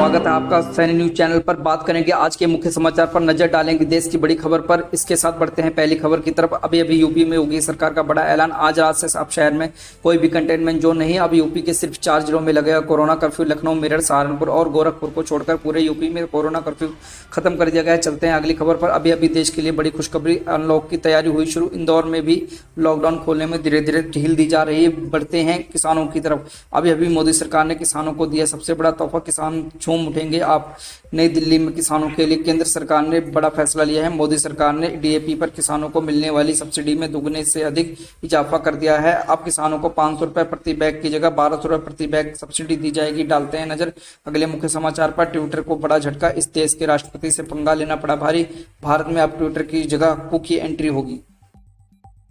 स्वागत है आपका सैनी न्यूज चैनल पर। बात करेंगे आज के मुख्य समाचार पर, नजर डालेंगे देश की बड़ी खबर पर। इसके साथ बढ़ते हैं पहली खबर की तरफ। अभी यूपी में योगी सरकार का बड़ा ऐलान। आज रात से अब शहर में कोई भी कंटेनमेंट जोन नहीं। अब यूपी के सिर्फ 4 जिलों में लगेगा कोरोना कर्फ्यू। लखनऊ, मेरठ, सहारनपुर और गोरखपुर को छोड़कर पूरे यूपी में कोरोना कर्फ्यू खत्म कर दिया गया है। चलते हैं अगली खबर पर। अभी देश के लिए बड़ी खुशखबरी, अनलॉक की तैयारी हुई शुरू। इंदौर में भी लॉकडाउन खोलने में धीरे धीरे ढील दी जा रही है। बढ़ते हैं किसानों की तरफ। अभी मोदी सरकार ने किसानों को दिया सबसे बड़ा तोहफा, किसान झूम उठेंगे आप। नई दिल्ली में किसानों के लिए केंद्र सरकार ने बड़ा फैसला लिया है। मोदी सरकार ने डीएपी पर किसानों को मिलने वाली सब्सिडी में दुगने से अधिक इजाफा कर दिया है। अब किसानों को 500 रुपए प्रति बैग की जगह 1200 रुपए प्रति बैग सब्सिडी दी जाएगी। डालते हैं नजर अगले मुख्य समाचार पर। ट्विटर को बड़ा झटका, इस देश के राष्ट्रपति से पंगा लेना पड़ा भारी। भारत में अब ट्विटर की जगह कुक की एंट्री होगी।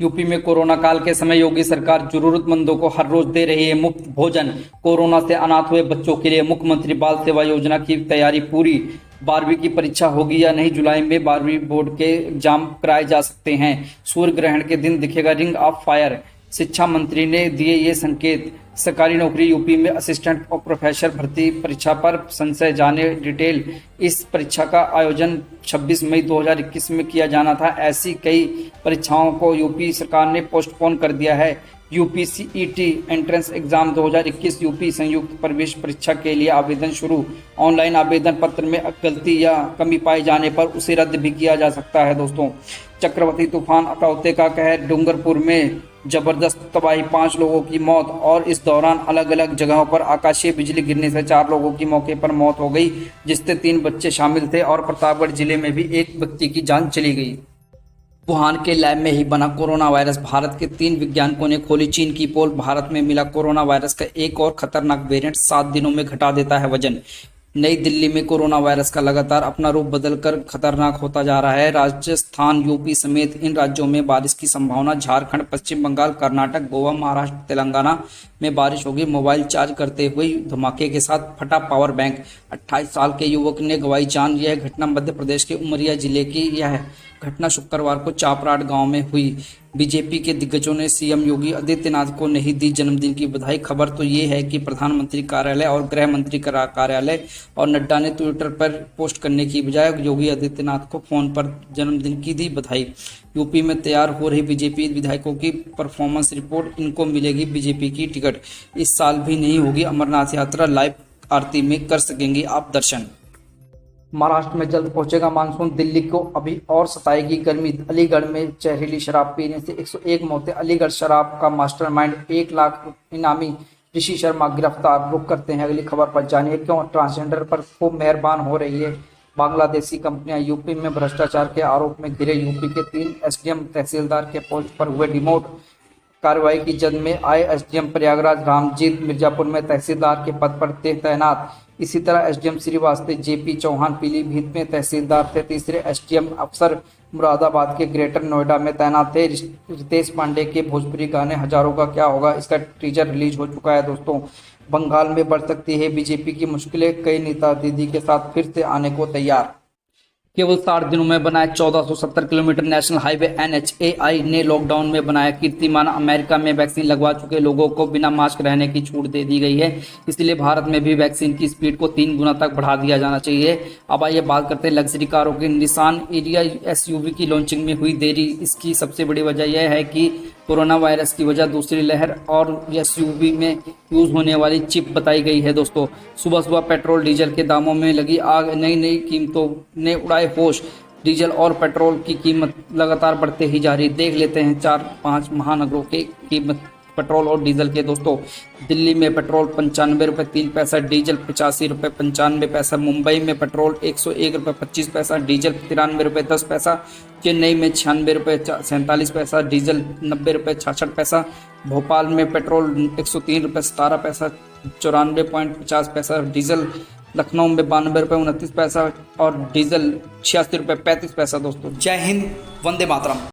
यूपी में कोरोना काल के समय योगी सरकार जरूरतमंदों को हर रोज दे रही है मुफ्त भोजन। कोरोना से अनाथ हुए बच्चों के लिए मुख्यमंत्री बाल सेवा योजना की तैयारी पूरी। 12वीं की परीक्षा होगी या नहीं, जुलाई में 12वीं बोर्ड के एग्जाम कराए जा सकते हैं। सूर्य ग्रहण के दिन दिखेगा रिंग ऑफ फायर, शिक्षा मंत्री ने दिए ये संकेत। सरकारी नौकरी यूपी में असिस्टेंट और प्रोफेसर भर्ती परीक्षा पर संशय, जाने डिटेल। इस परीक्षा का आयोजन 26 मई 2021 में किया जाना था। ऐसी कई परीक्षाओं को यूपी सरकार ने पोस्टपोन कर दिया है। यूपीसीईटी एंट्रेंस एग्जाम 2021 यूपी संयुक्त प्रवेश परीक्षा के लिए आवेदन शुरू। ऑनलाइन आवेदन पत्र में गलती या कमी पाए जाने पर उसे रद्द भी किया जा सकता है। दोस्तों, चक्रवाती तूफान अटौते का कहर, डूंगरपुर में जबरदस्त तबाही, 5 लोगों की मौत और इस दौरान अलग अलग जगहों पर आकाशीय बिजली गिरने से 4 लोगों की मौके पर मौत हो गई, जिससे 3 बच्चे शामिल थे। और प्रतापगढ़ जिले में भी एक व्यक्ति की जान चली गई। वुहान के लैब में ही बना कोरोना वायरस, भारत के 3 वैज्ञानिकों ने खोली चीन की पोल। भारत में मिला कोरोना वायरस का एक और खतरनाक वेरिएंट, 7 दिनों में घटा देता है वजन। नई दिल्ली में कोरोना वायरस का लगातार अपना रूप बदलकर खतरनाक होता जा रहा है। राजस्थान, यूपी समेत इन राज्यों में बारिश की संभावना। झारखंड, पश्चिम बंगाल, कर्नाटक, गोवा, महाराष्ट्र, तेलंगाना में बारिश होगी। मोबाइल चार्ज करते हुए धमाके के साथ फटा पावर बैंक, 28 साल के युवक ने गंवाई जान। यह घटना मध्य प्रदेश के उमरिया जिले की यह घटना शुक्रवार को चापराट गांव में हुई। बीजेपी के दिग्गजों ने सीएम योगी आदित्यनाथ को नहीं दी जन्मदिन की बधाई। खबर तो ये है कि प्रधानमंत्री कार्यालय और गृह मंत्री कार्यालय और नड्डा ने ट्विटर पर पोस्ट करने की बजाय योगी आदित्यनाथ को फोन पर जन्मदिन की दी बधाई। यूपी में तैयार हो रही बीजेपी विधायकों की परफॉर्मेंस रिपोर्ट, इनको मिलेगी बीजेपी की टिकट। इस साल भी नहीं होगी अमरनाथ यात्रा, लाइव आरती में कर सकेंगे आप दर्शन। महाराष्ट्र में जल्द पहुंचेगा मानसून, दिल्ली को अभी और सताएगी गर्मी। अलीगढ़ में जहरीली शराब पीने से 101 मौतें। अलीगढ़ शराब का मास्टरमाइंड 1 लाख इनामी ऋषि शर्मा गिरफ्तार। रुक करते हैं अगली खबर पर, जानिए क्यों ट्रांसजेंडर पर खूब मेहरबान हो रही है बांग्लादेशी कंपनियां। यूपी में भ्रष्टाचार के आरोप में घिरे यूपी के 3 एसडीएम तहसीलदार के पोस्ट पर हुए डिमोट। कार्रवाई की जद में आए एसडीएम प्रयागराज रामजीत मिर्जापुर में तहसीलदार के पद पर थे तैनात। इसी तरह एसडीएम श्रीवास्तव जेपी चौहान पीलीभीत में तहसीलदार थे। तीसरे एसडीएम अफसर मुरादाबाद के ग्रेटर नोएडा में तैनात थे। रितेश पांडे के भोजपुरी गाने हजारों का क्या होगा, इसका टीजर रिलीज हो चुका है। दोस्तों, बंगाल में बढ़ सकती है बीजेपी की मुश्किलें, कई नेता दीदी के साथ फिर से आने को तैयार। केवल 60 दिनों में बनाया 1470 किलोमीटर नेशनल हाईवे। NHAI ने लॉकडाउन में बनाया कीर्तिमान। अमेरिका में वैक्सीन लगवा चुके लोगों को बिना मास्क रहने की छूट दे दी गई है, इसलिए भारत में भी वैक्सीन की स्पीड को 3 गुना तक बढ़ा दिया जाना चाहिए। अब आइए बात करते हैं लग्जरी कारों की। निसान एरिया SUV की लॉन्चिंग में हुई देरी, इसकी सबसे बड़ी वजह यह है कि कोरोना वायरस की वजह दूसरी लहर और SUV में यूज होने वाली चिप बताई गई है। दोस्तों, सुबह पेट्रोल डीजल के दामों में लगी आग, नई कीमतों ने उड़ाए होश। डीजल और पेट्रोल की कीमत लगातार बढ़ते ही जा रही। देख लेते हैं 4-5 महानगरों की कीमत पेट्रोल और डीजल के। दोस्तों, दिल्ली में पेट्रोल 95 रुपये 3 पैसा, डीजल 85 रुपये 95 पैसा। मुंबई में पेट्रोल 101 रुपये 25 पैसा, डीजल 93 रुपये 10 पैसा। चेन्नई में 96 रुपये 47 पैसा, डीजल 90 रुपये 66 पैसा। भोपाल में पेट्रोल 103 रुपये 17 पैसा 94.50 पैसा, डीजल। लखनऊ में 92 रुपये 29 पैसा और डीजल 86 रुपये 35 पैसा। दोस्तों, जय हिंद, वंदे मातरम।